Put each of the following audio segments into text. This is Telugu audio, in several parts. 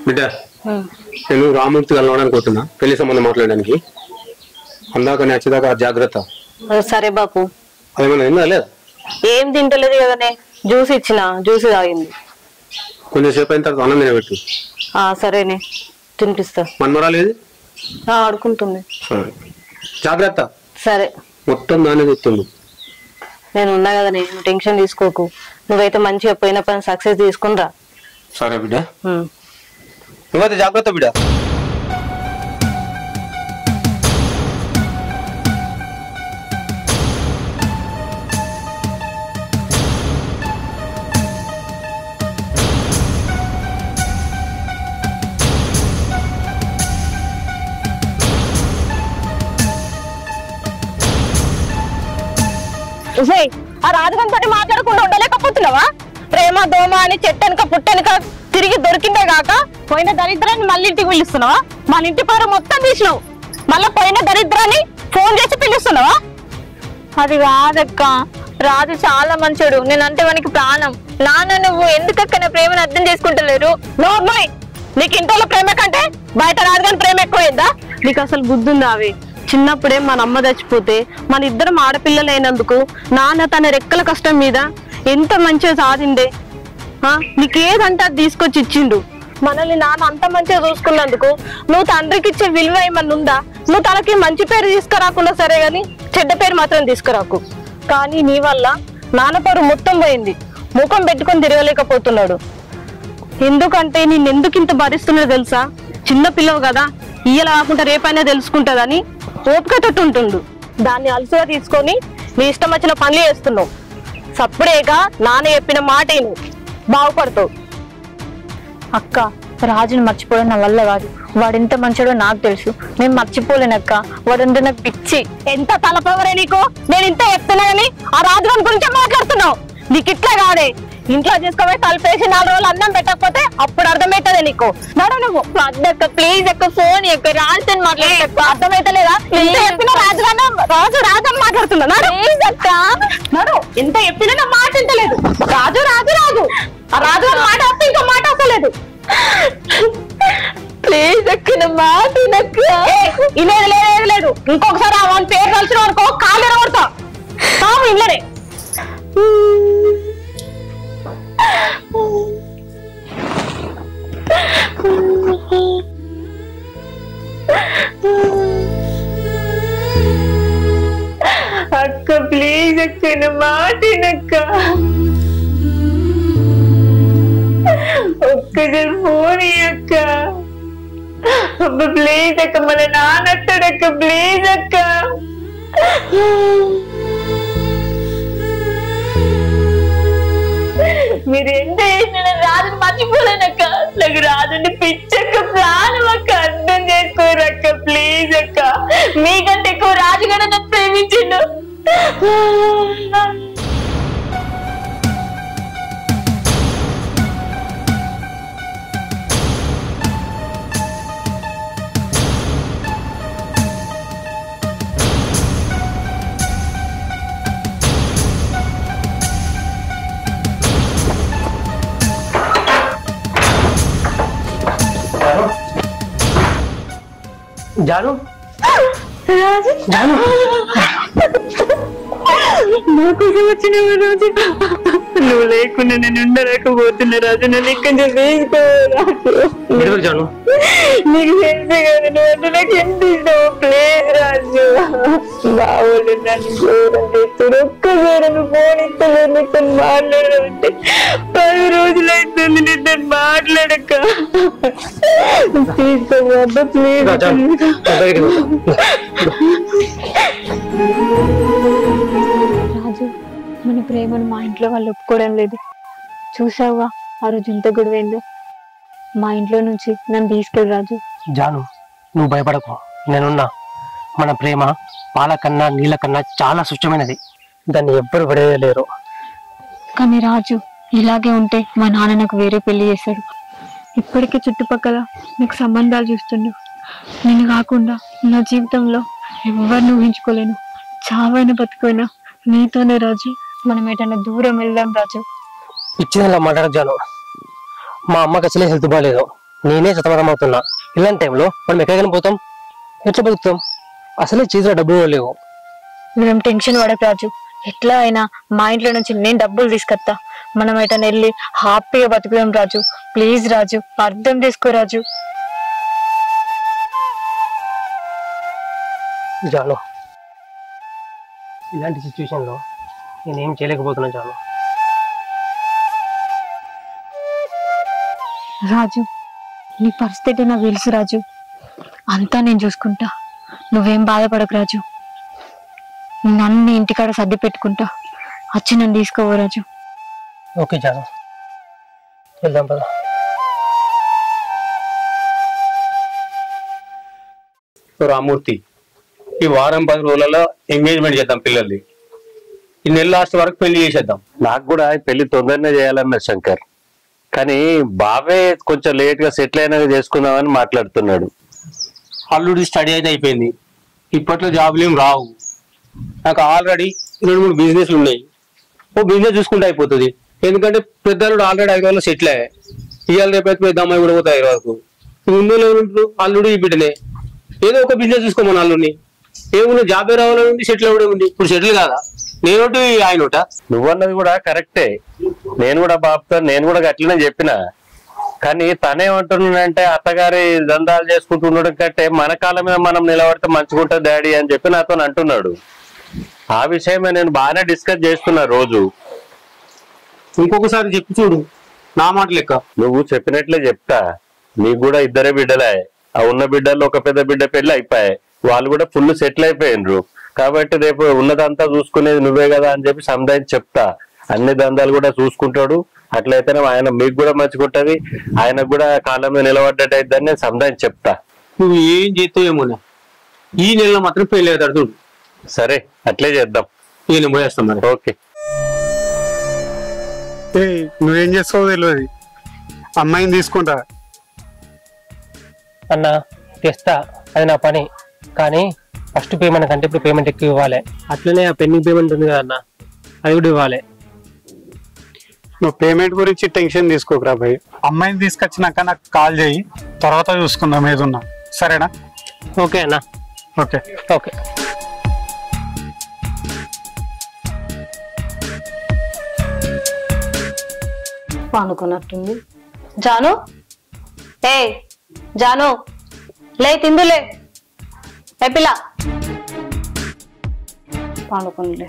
బిడ్డ నేను రామూర్తి కలవడానికి పోతున్నా పెళ్లి సంబంధం మాట్లాడడానికి అందాక నచ్చేదాకా జాగ్రత్త. సరే బాపు. అదేమన్నా తిన్నా లేదా? ఏం తింటలేదు కదనే, జ్యూస్ ఇచ్చిన, జ్యూస్ తాగింది. కొంచెం సేపు అయిన తర్వాత అన్నం తినబెట్టు. సరేనే, తినిపిస్తా. మన్మరాలేదు ఆడుకుంటుంది. సరే జాగ్రత్త. సరే మొత్తం దాన్ని తెస్తుంది. నేను ఉన్నా కదనే, నువ్వు టెన్షన్ తీసుకోకు. నువ్వైతే మంచిగా పోయిన పని సక్సెస్ తీసుకునిరా. సరే బిడ్డ, నువ్వైతే జాగ్రత్త బిడ్డ. ఆ రాజుగంతో మాట్లాడకుండా ఉండలేకపోతున్నావా? ప్రేమ దోమ అని చెట్టెనక పుట్టెనక తిరిగి దొరికిందే కాక పోయిన దరిద్రాన్ని మళ్ళీ ఇంటికి పిలుస్తున్నావా? మన ఇంటి పేరు మొత్తం తీసినావు, మళ్ళా పోయిన దరిద్రాన్ని ఫోన్ చేసి పిలుస్తున్నావా? అది కాదక్క, రాజు చాలా మంచోడు, నేనంటే వానికి ప్రాణం. నాన్న నువ్వు ఎందుకక్క నా ప్రేమను అర్థం చేసుకుంటలేరు? నోర్మోయ్, నీకు ఇంట్లో ప్రేమ కంటే బయట రాజుగాని ప్రేమ ఎక్కువైందా? నీకు అసలు బుద్ధి ఉందా? అవి చిన్నప్పుడే మన అమ్మ చచ్చిపోతే మన ఇద్దరం ఆడపిల్లలైనందుకు నాన్న తన రెక్కల కష్టం మీద ఎంత మంచిగా సాధిండే. నీకేదంటే అది తీసుకొచ్చి ఇచ్చిండు. మనల్ని నాన్న అంత మంచిగా చూసుకున్నందుకు నువ్వు తండ్రికి ఇచ్చే విలువ ఏమన్నా ఉందా? నువ్వు తనకి మంచి పేరు తీసుకురాకుండా సరే గాని చెడ్డ పేరు మాత్రం తీసుకురాకు. కానీ నీ వల్ల నాన్న పేరు మొత్తం పోయింది, ముఖం పెట్టుకొని తిరగలేకపోతున్నాడు. ఎందుకంటే నిన్నెందుకు ఇంత భరిస్తున్నాడు తెలుసా? చిన్న పిల్లవు కదా, ఇయ్యలా కాకుండా రేపైనా తెలుసుకుంటుందని ఓపికతోటి ఉంటుండు. దాన్ని అలసుగా తీసుకొని నీ ఇష్టం వచ్చిన పనులు చేస్తున్నావు. సప్పుడేగా నాన్న చెప్పిన మాట నువ్వు బాగుపడతావు. అక్క, రాజుని మర్చిపోవడం నా వల్ల కాదు. వాడెంత మంచోడో నాకు తెలుసు, నేను మర్చిపోలేనక్క. వాడంటే నాకు పిచ్చి. ఎంత తలపవరే నీకు? నేను ఇంత చెప్తున్నా కానీ ఆ రాజుగారి గురించే మాట్లాడుతున్నావు. నీకు ఇట్లా కాదే, ఇంట్లో చేసుకోబోయి తలపేసి 4 రోజులు అన్నం పెట్టకపోతే అప్పుడు అర్థమవుతుంది నీకు. నడు నువ్వు. అక్క ప్లీజ్ అక్క, ఫోన్ అక్క, రాజు మాట్లాడక్క. అర్థమైతలేదా? ఎంత చెప్పినా రాజు మాట్లాడుతున్నా. ప్లీజ్ అక్క, నడు. ఎంత చెప్పినా నా మాట ఇంటలేదు. రాజు రాజు రాజు ఆ రాజు మాట వస్తే ఇంకో మాట వస్తలేదు. ప్లీజ్ అక్క నా మాట వినక్క. ఇలేదు లేదు లేదు, ఇంకొకసారి వాళ్ళ పేరు కలిసిన వరకు కాలు ఎరగొడతా. ఇల్లనే అక్క ప్లీజ్ అక్క నా మాట వినక్క. ఒక్కసారి ఫోన్ అక్క. అబ్బ ప్లీజ్ అక్క, మన నాన్న వస్తాడక్క. ప్లీజ్ అక్క. మీరు ఎంత చేసినా నేను రాజుని మర్చిపోలేనక్క. నాకు రాజుని పిచ్చక్క, ప్రాణం అక్క. అర్థం చేసుకోరక్క ప్లీజ్ అక్క. మీకంటే ఎక్కువ రాజుగానే నన్ను ప్రేమించిండు. జాను రాజు నాకోసం వచ్చినవా రాజు? నువ్వు లేకుండా నేను ఉండలేకపోతున్నా రాజు. నన్ను ఇక్కడ వేసుకో రాజు. జాను నీకు తెలిసే కదా నువ్వు అంటే నాకు ఎంత ఇష్టం. ప్లీజ్ రాజు, బావోళ్ళు నన్ను ఘోరం చేస్తాడు. ఒక్కసారి నువ్వు ఫోన్ ఇస్తలేదు, నీతో మాట్లాడాలంటే 10 రోజులు అవుతుంది నీతో మాట్లాడక. తీసుకో ప్లీజ్. రాజు, మన ప్రేమను మా ఇంట్లో వాళ్ళు ఒప్పుకోవడం లేదు. చూసావా ఆ రోజు ఎంత గొడవైందో? మా ఇంట్లో నుంచి నన్ను తీసుకెళ్ళి రాజు. జాను, నువ్వు భయపడకు, నేనున్నా. మన ప్రేమ పాల కన్నా నీళ్ళ కన్నా చాలా స్వచ్ఛమైనది. దాన్ని ఎవ్వరు విడలేరు. కానీ రాజు, ఇలాగే ఉంటే మా నాన్న నాకు వేరే పెళ్లి చేశాడు. ఇప్పటికే చుట్టుపక్కల నాకు సంబంధాలు చూస్తుండు. నేను కాకుండా నా జీవితంలో ఎవరిని ఊహించుకోలేను. చావైనా బతుకోయినా నీతోనే రాజు. మనం ఏటన్నా దూరం వెళ్దాం రాజు. ఇచ్చిందిలా మాట్లాడ జాను. మా అమ్మకి అసలే హెల్త్ బాగాలేదు. నేనే సతమతమవుతున్నా. ఇలాంటి టైంలో మనం ఎక్కడికైనా పోతాం, ఎట్లా బతుకుతాం? అసలే చేతిలో డబ్బులు లేవు. నువ్వేం టెన్షన్ పడకు రాజు. ఎట్లా అయినా మా ఇంట్లో నుంచి నేను డబ్బులు తీసుకొస్తా. మనం ఎటైనా వెళ్ళి హ్యాపీగా బతుకుదాం రాజు. ప్లీజ్ రాజు, అర్థం చేసుకో రాజు. జాను, ఇలాంటి సిచ్యువేషన్లో నేనేం చేయలేకపోతున్నా జాను. రాజు, నీ పరిస్థితి నాకు తెలుసు రాజు. అంతా నేను చూసుకుంటా. నువ్వేం బాధపడకు రాజు. నన్ను ఇంటికాడ సర్ది పెట్టుకుంటా. వచ్చి నన్ను తీసుకోవో రాజు. ఓకే జాను, వెళ్దాం పద. రామూర్తి, ఈ వారం 10 రోజులలో ఎంగేజ్మెంట్ చేద్దాం పిల్లల్ని. ఈ నెల లాస్ట్ వరకు పెళ్లి చేసేద్దాం. నాకు కూడా ఈ పెళ్లి తొందరనే చేయాలన్నారు శంకర్, కానీ బావే కొంచెం లేట్ గా సెటిల్ అయినాక చేసుకుందామని మాట్లాడుతున్నాడు. ఆల్రెడీ స్టడీ అయితే అయిపోయింది. ఇప్పట్లో జాబులు ఏం రావు. నాకు ఆల్రెడీ 2-3 బిజినెస్లు ఉన్నాయి. ఓ బిజినెస్ చూసుకుంటే అయిపోతుంది. ఎందుకంటే పెద్దలు ఆల్రెడీ 5 రోజుల్లో సెటిల్ అయ్యాయి. ఇవాళ రేపు పెద్ద అమ్మాయి కూడా పోతాయి 5 వరకు. ముందు ఉంటారు అల్లుడు, ఈ బిడ్డనే. ఏదో ఒక బిజినెస్ చూసుకోమని అల్లుడిని. ఏముంది, జాబే రావాలని ఉంది, సెటిల్ అవ్వడం ఉంది. ఇప్పుడు సెటిల్ కాదా? నేనోటి ఆయనోట. నువ్వన్నది కూడా కరెక్టే. నేను కూడా బాబుతో నేను కూడా అట్లనే చెప్పిన. కానీ తనేమంటున్నాడంటే అత్తగారి దందాలు చేసుకుంటూ ఉండడం కంటే మన కాలం మీద మనం నిలబడితే మంచిగుంటుంది డాడీ అని చెప్పి నాతో అంటున్నాడు. ఆ విషయమే నేను బాగానే డిస్కస్ చేస్తున్నా రోజు. ఇంకొకసారి చెప్పి చూడు, నా మాట లెక్క. నువ్వు చెప్పినట్లే చెప్తా. నీకు కూడా 2 బిడ్డలే. ఆ ఉన్న బిడ్డల్లో ఒక పెద్ద బిడ్డ పెళ్లి అయిపోయాయి. వాళ్ళు కూడా ఫుల్ సెటిల్ అయిపోయినరు. కాబట్టి రేపు ఉన్నదంతా చూసుకునేది నువ్వే కదా అని చెప్పి సంధాయించి చెప్తా. అన్ని దందాలు కూడా చూసుకుంటాడు. అట్లయితేనే ఆయన మీకు కూడా మంచిగుంటది, ఆయనకు కూడా కాలం మీద నిలబడ్డట్టు అయిద్దని నేను సంధాయించి చెప్తా. నువ్వు ఏం చేస్తావు ఏమోనా, ఈ నెలలో మాత్రం పెళ్లి అవుతాడు చూడు. సరే, అట్లే చేద్దాం. నేను పోయేస్తాం మరి. ఓకే. నువ్వేం చేస్తావు తెలియదు. అమ్మాయిని తీసుకుంటా అన్న, తెస్తా, అది నా పని. కానీ ఫస్ట్ పేమెంట్ కంటే ఇప్పుడు పేమెంట్ ఎక్కువ ఇవ్వాలి. అట్లనే ఆ పెండింగ్ పేమెంట్ ఉంది కదా అన్న, అది కూడా ఇవ్వాలి. నువ్వు పేమెంట్ గురించి టెన్షన్ తీసుకోకరా భయ్. అమ్మాయిని తీసుకొచ్చినాక నాకు కాల్ చేయి, తర్వాత చూసుకుందాం ఏదున్నా. సరేనా? ఓకే అన్న. Okay okay. అనుకున్నట్టుంది. జాను, ఏ జాను, లే తిందులే. ఏ పిల్ల, పండుకునిలే,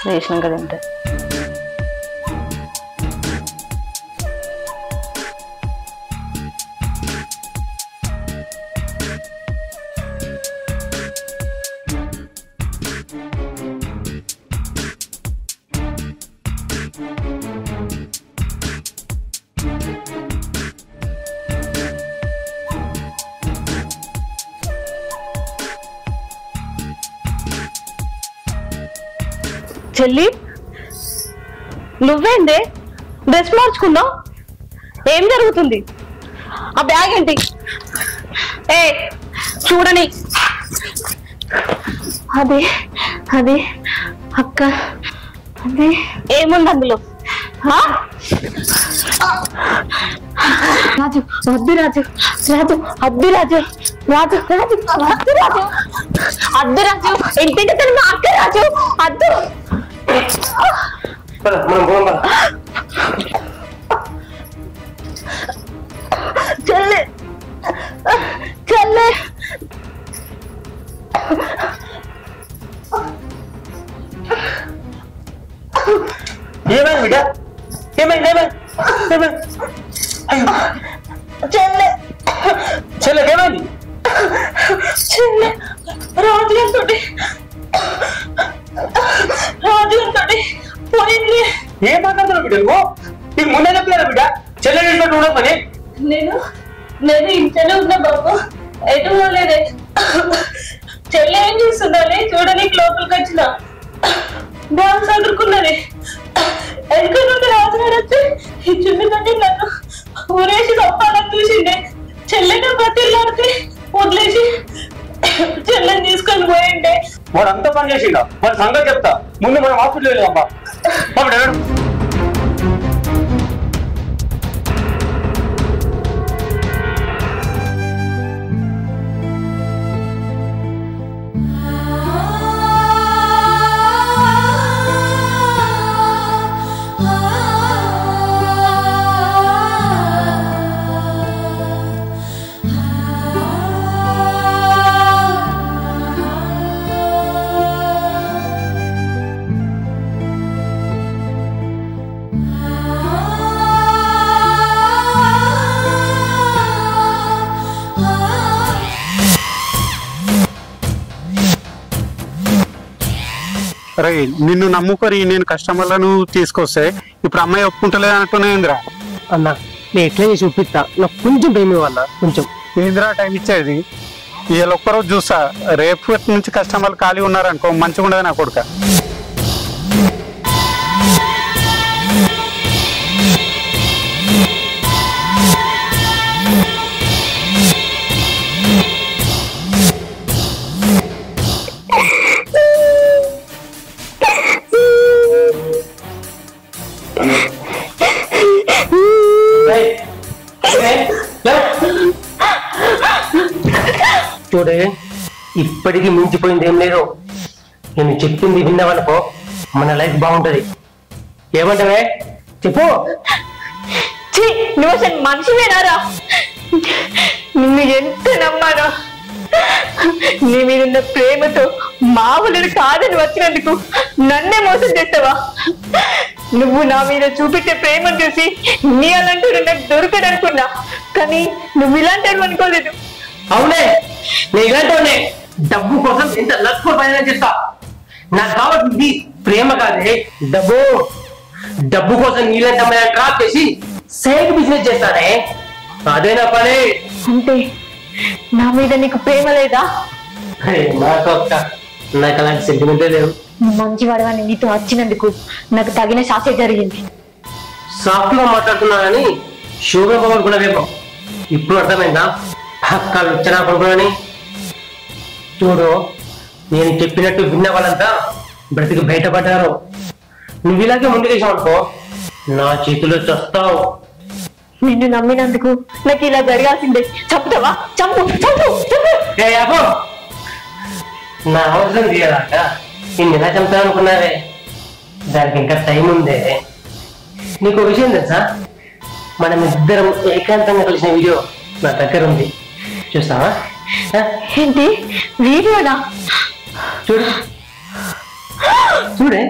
వేసినాక తింటే. చెల్లి, నువ్వేందే డ్రెస్ మార్చుకున్నావు? ఏం జరుగుతుంది? ఆ బ్యాగ్ ఏంటి? ఏ చూడని. అదే అదే అక్క, అదే ఏముంది అందులో? రాజు వద్దు, రాజు రాజు వద్దు, రాజు రాజు రాజు వద్దు, రాజు అద్దు, రాజు ఇంటికి మా అక్క, రాజు అద్దు. చెల్లె చెల్లె, ఏమైంది బిడ్డ? ఏమైంది? చెల్లె చెల్లె ఏమైంది? చెల్లె రాజు గారితో పోయింది. ఏం మాట్లాడుతున్నావు బిడ్డ నువ్వు? నీకు ముందే చెప్పలేదా బిడ్డ చెల్లె తీసుకుంటూ ఉండమని? నేను ఇంట్లోనే ఉన్నా బాబు, ఎటు పోలేదే. చెల్లె ఏం చేస్తుందని చూడడానికి లోపలికి వచ్చిన బ్యాగ్ చదువుకున్నది. ఎక్కడ నుండి రాజుగారు వచ్చి ఈ చున్నితోటి నన్ను ఊరేసి తప్పాలని చూసిండే. చెల్లెని బతిలాడితే వదిలేసి చెల్లెని తీసుకొని పోయిండే. వాడు అంతా పని చేసిండా? వాడి సంగతి చెప్తా. ముందు మనం హాస్పిటల్ వెళ్ళాం. రే నిన్ను నమ్ముకొని నేను కస్టమర్లను తీసుకొస్తే ఇప్పుడు అమ్మాయి ఒప్పుకుంటలేదు అంటున్నాయింద్రా. అన్న నేను ఎట్లా చేసి ఒప్పిస్తా, నాకు కొంచెం టైం ఇవ్వన్నా, కొంచెం. ఏంద్రా టైం ఇచ్చేది? వీళ్ళు ఒక్కరోజు చూస్తా, రేపు నుంచి కస్టమర్లు ఖాళీ ఉన్నారనుకో మంచిగా ఉండదు నా కొడుక. చూడే, ఇప్పటికీ మించిపోయింది ఏం లేదు. నేను చెప్పింది విన్నావనుకో మన లైఫ్ బాగుంటది. ఏమంటావే చెప్పు. నువ్వు అసలు మనిషివేనారా? నిన్ను ఎంత నమ్మాను. నీ మీదున్న ప్రేమతో మామూలు కాదని వచ్చినందుకు నన్నే మోసం చేస్తావా? నువ్వు నా మీద చూపించే ప్రేమను చూసి నీ అలాంటి నాకు దొరకడు అనుకున్నా, కానీ నువ్వు ఇలాంటి అనుకోలేదు. అవునే, నేను ఇలాంటి డబ్బు కోసం ఎంత లక్ష్మ పైన చేస్తా. నాకు కావాల్సింది ప్రేమ కాదే, డబ్బు. డబ్బు కోసం నీళ్ళంటే అమ్మాయి డ్రాప్ చేసి సైడ్ బిజినెస్ చేస్తానే, అదేనా పని? అంటే నా మీద నీకు ప్రేమ లేదా? నాకు అలాంటి సెంటిమెంటే లేవు. మంచివాడని నీతో వచ్చినందుకు నాకు తగిన శాస్త్ర జరిగింది. సాఫ్ట్ గా మాట్లాడుతున్నా కానీ షూగర్ పవర్ కూడా రేపు ఇప్పుడు అర్థమైందా? పక్కలు వచ్చినా కొడుకుని చూడు, నేను చెప్పినట్టు విన్న వాళ్ళంతా బ్రతికి బయటపడ్డారు. నువ్వు ఇలాగే ముందుకేసావు అనుకో నా చేతిలో చస్తావు. నిన్ను నమ్మినందుకు నాకు ఇలా జరగాల్సిందే. చంపుతావా? చంపు చంపు చంపు. నా అవసరం తీయదాక నేను ఎలా చంపుతాను అనుకున్నావే? దానికి ఇంకా టైం ఉందే. నీకు విషయం తెలుసా, మనం ఇద్దరం ఏకాంతంగా కలిసిన వీడియో నా దగ్గర ఉంది, చూస్తావా? ఏంటి వీడియోనా? చూడు చూడే.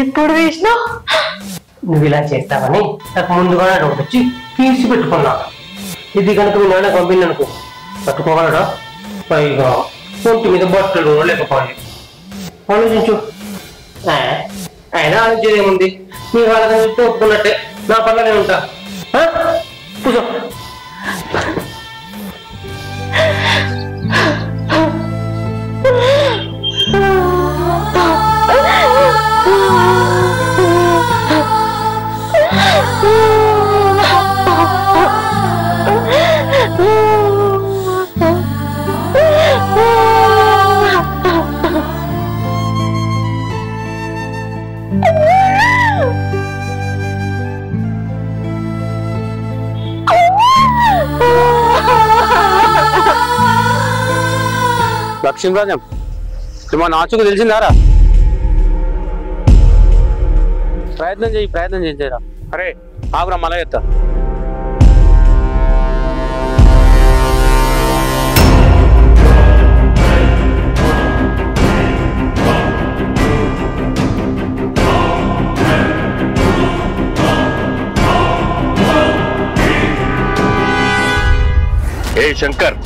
ఎప్పుడు వేసినావు? నువ్వు ఇలా చేస్తావని నాకు ముందుగానే ఒకటి వచ్చి తీసి పెట్టుకున్నా. ఇది కనుక మీ నాన్న పంపింది అనుకో పట్టుకోగలడా? పైగా ఒంటి మీద బట్టలు లేకపోయి ఆలోచించు. ఆయన ఆలోచించేదేముంది, నీ వాళ్ళని చూస్తే ఒప్పుకున్నట్టే, నా పనులనే ఉంటా. కూర్చో. లక్ష్మీరాజం, మా నాచుకు తెలిసిందారా? ప్రయత్నం చేయించారా? అరే ఆగురా, మళ్ళా చెప్తా. ఏ శంకర్,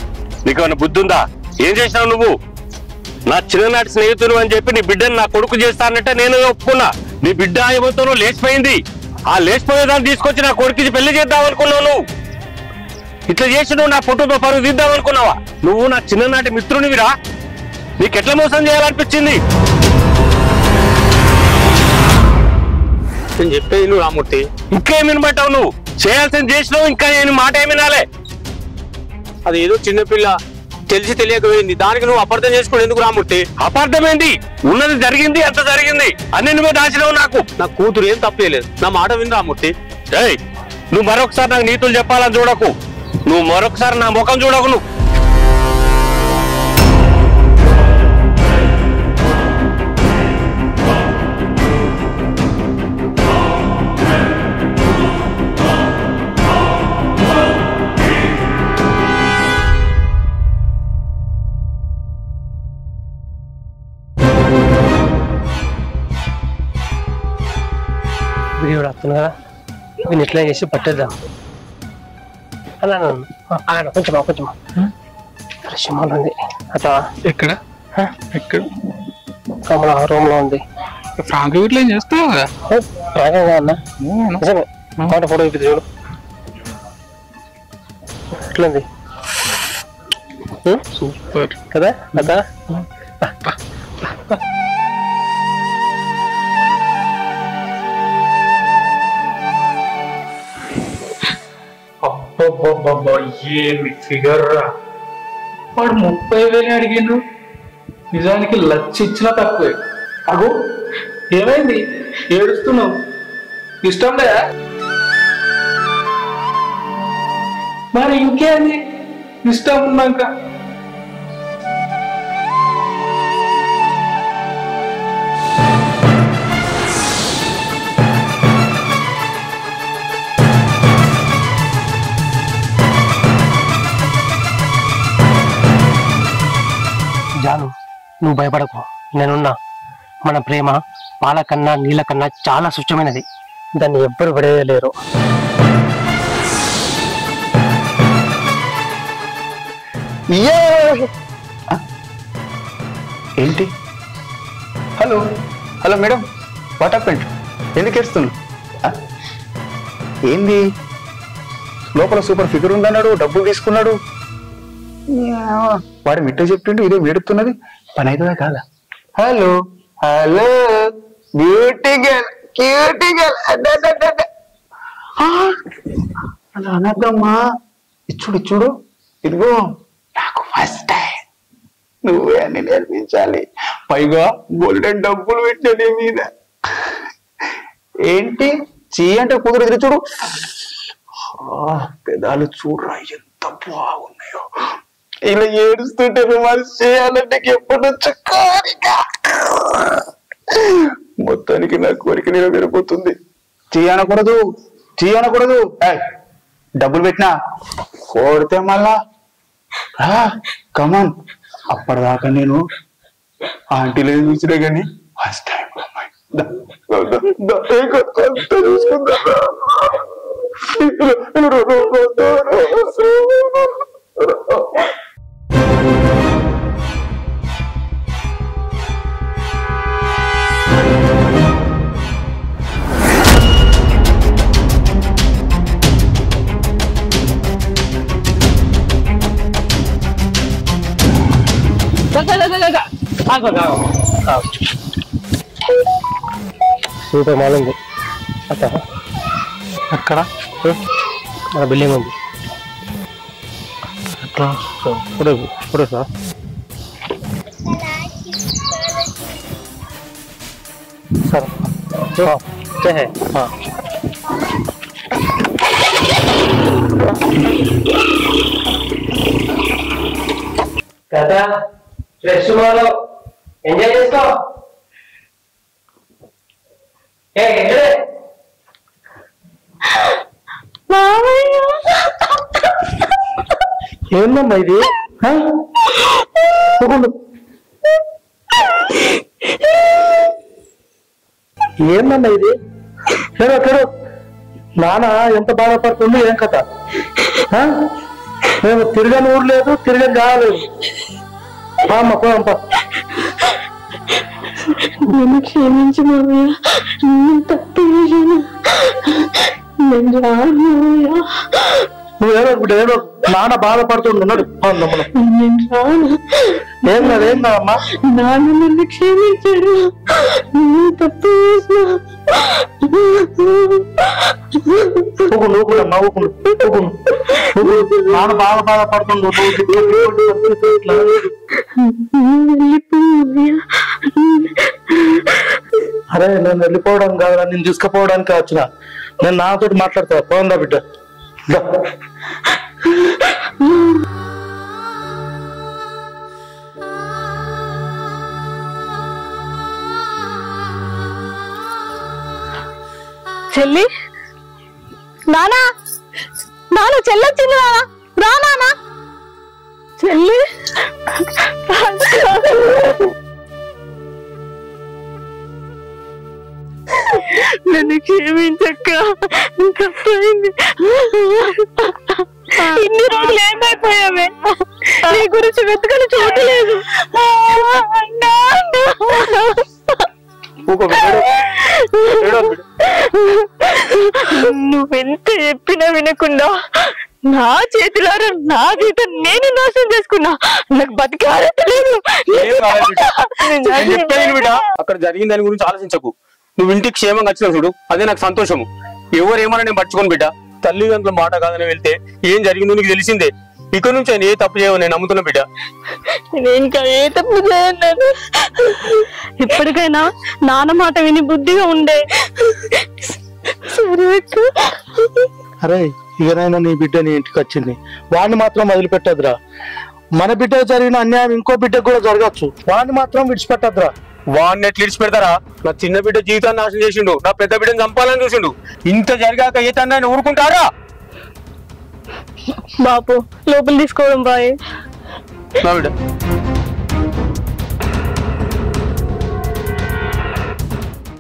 నీకేమైనా బుద్ధి ఉందా? ఏం చేసినావు నువ్వు? నా చిన్ననాటి స్నేహితుడు అని చెప్పి నీ బిడ్డను నా కొడుకు చేస్తానంటే నేను ఒప్పుకున్నా. నీ బిడ్డ ఏమవుతానో లేచిపోయింది. ఆ లేచిపోయేదాన్ని తీసుకొచ్చి నా కొడుకుకి పెళ్లి చేద్దాం అనుకున్నావు. నువ్వు ఇట్లా చేసి నువ్వు నా ఫోటోతో పరుగు తీద్దాం అనుకున్నావా? నువ్వు నా చిన్ననాటి మిత్రునివిరా. నీకెట్లా మోసం చేయాలనిపించింది? నేను చెప్పేది నువ్వు రామూర్తి. ఇంకేం వినబట్టావు? నువ్వు చేయాల్సింది చేసినావు, ఇంకా నేను మాట ఏమి వినాలే. అది ఏదో చిన్నపిల్ల తెలిసి తెలియకపోయింది, దానికి నువ్వు అపార్థం చేసుకుని ఎందుకు రామూర్తి? అపార్థమైంది, ఉన్నది జరిగింది, ఎంత జరిగింది అన్ని నువ్వే దాచినావు. నా కూతురు ఏం తప్పలేదు, నా మాట విని రామూర్తి. ఏయ్, నువ్వు మరొకసారి నాకు నీతులు చెప్పాలని చూడకు. నువ్వు మరొకసారి నా ముఖం చూడకు. నువ్వు వీడియో రాస్తుంది కదా, వీళ్ళు ఎట్లా చేసి పట్టేద్దాం. అలా కొంచెం కొంచెం దృశ్యమాలు ఉంది. అట్లా ఎక్కడ ఎక్కడ కమల రూమ్ లో ఉంది. ఫ్రాంక్ వీటిలో ఏం చేస్తావు కదా రాగా అన్న నిజమే మాట ఫోటో చూపి చూడు ఎట్లుంది సూపర్ కదా కదా. అబ్బబ్బబ్బబ్బా ఏమి ఫిగర్ రా. వాడు 30,000 అడిగిండు, నిజానికి 1,00,000 ఇచ్చినా తక్కువే. అగో ఏమైంది, ఏడుస్తున్నావు? ఇష్టం లేదా? మరి ఇంకేంది, ఇష్టం ఉన్నాక జాను నువ్వు భయపడకు, నేనున్నా. మన ప్రేమ పాల కన్నా నీళ్ళ కన్నా చాలా స్వచ్ఛమైనది, దాన్ని ఎవ్వరు పడేయలేరు. ఏంటి? Hello hello madam, what happened? ఎందుకు ఏడుస్తున్నావు? ఏంది లోపల సూపర్ ఫిగర్ ఉందన్నాడు, డబ్బులు తీసుకున్నాడు, వాడు మిట్ట చెప్పిండు, ఇదే వేడుతున్నది. పని అవుతుందా కాదా? Hello hello beauty girl, cutie girl అలా అనద్దమ్మా. ఇచ్చుడు ఇచ్చుడు, ఇదిగో నాకు ఫస్ట్ టైం నువ్వే అని నేర్పించాలి, పైగా గోల్డెన్ డబ్బులు పెట్టే నీ మీద. ఏంటి చీ అంటే కుదురు చూడు, పెదాలు చూడరా ఎంత బాగున్నాయో. ఇలా ఏడుస్తుంటే రొమాన్స్ చేయాలంటే ఎప్పటి నుంచో కోరిక. మొత్తానికి నా కోరిక నెరవేరిపోతుంది. చేయనకూడదు చేయనకూడదు, డబ్బులు పెట్టినా కోడితే మళ్ళా కమాన్. అప్పటిదాకా నేను ఆంటీలో చూసినా కానీ ఫస్ట్ టైం చూసుకుందా. సూపర్ మాల్ ఉంది అక్కడ, మన బిల్డింగ్ ఉంది అట్లా ఇప్పుడు సార్. సరే కదా ఫ్రెష్ మాలో ఎంజాయ్ చేసుకో. ఏందమ్మా ఇది? ఏందమ్మా ఇది? చెడు నాన్న ఎంత బాధపడుతుంది, ఏం కథ? మేము తిరగని ఊరు లేదు, తిరగని కాలేదు. అమ్మ పోమ్మ, నన్ను క్షమించు మావయ్య, నేను తప్పు చేశాను, నేను రాను మావయ్య. నువ్వేదో ఇప్పుడు ఏదో నాన్న బాధపడుతున్నాడు. నేను రాను. ఏం కాదు ఏం కాదమ్మా, నాన్న నన్ను క్షమించాడు, నేను తప్పు చేసిన. నువ్వు కూడా నవ్వుకుంటు నాన్న బాధపడుతుండు. అరే నేను వెళ్ళిపోవడం కాదురా, నేను తీసుకుపోవడానికి వచ్చిన. నేను నాతోటి మాట్లాడతా, పోందా బిడ్డ. చెల్లి, నానా నాన్న చెల్లొచ్చింది, నానా రా నానా. చెల్లి నన్ను క్షమించక్క, తప్పైంది. ఇన్ని రోజులు ఏమైపోయావే, నీ గురించి వెతకని చూడలేదు. ఏం కాలేదు బిడ్డ. నేను చెప్పేది బిడ్డ, అక్కడ జరిగిన దాని గురించి ఆలోచించకు. నువ్వు ఇంటికి క్షేమంగా వచ్చినావు చూడు, అదే నాకు సంతోషము. ఎవరేమన్నా నేను పట్టుకోను బిడ్డ. తల్లిదండ్రుల మాట కాదని వెళ్తే ఏం జరిగిందో నీకు తెలిసిందే. ఇక్కడ నుంచి ఆయన ఏ తప్పు చేయవు, నేను నమ్ముతున్నా బిడ్డ. నేను ఇంకా ఏ తప్పు చేయను. ఇప్పటికైనా నాన్న మాట విని బుద్ధిగా ఉండే. సరే అక్క. అరే ఇకనైనా నీ బిడ్డ నీ ఇంటికి వచ్చింది, వాడిని మాత్రం వదిలిపెట్టద్దురా. మన బిడ్డ జరిగిన అన్యాయం ఇంకో బిడ్డకు కూడా జరగచ్చు, వాడిని మాత్రం విడిచిపెట్టద్దురా. వాడిని ఎట్లా ఇడిచిపెడతారా? నా చిన్న బిడ్డ జీవితాన్ని నాశనం చేసిండు, నా పెద్ద బిడ్డను చంపాలని చూసిండు. ఇంత జరిగాక ఏ తండ్రి ఊరుకుంటారా? బాపు లోపల తీసుకోవడం బాయ్. నా బిడ్డ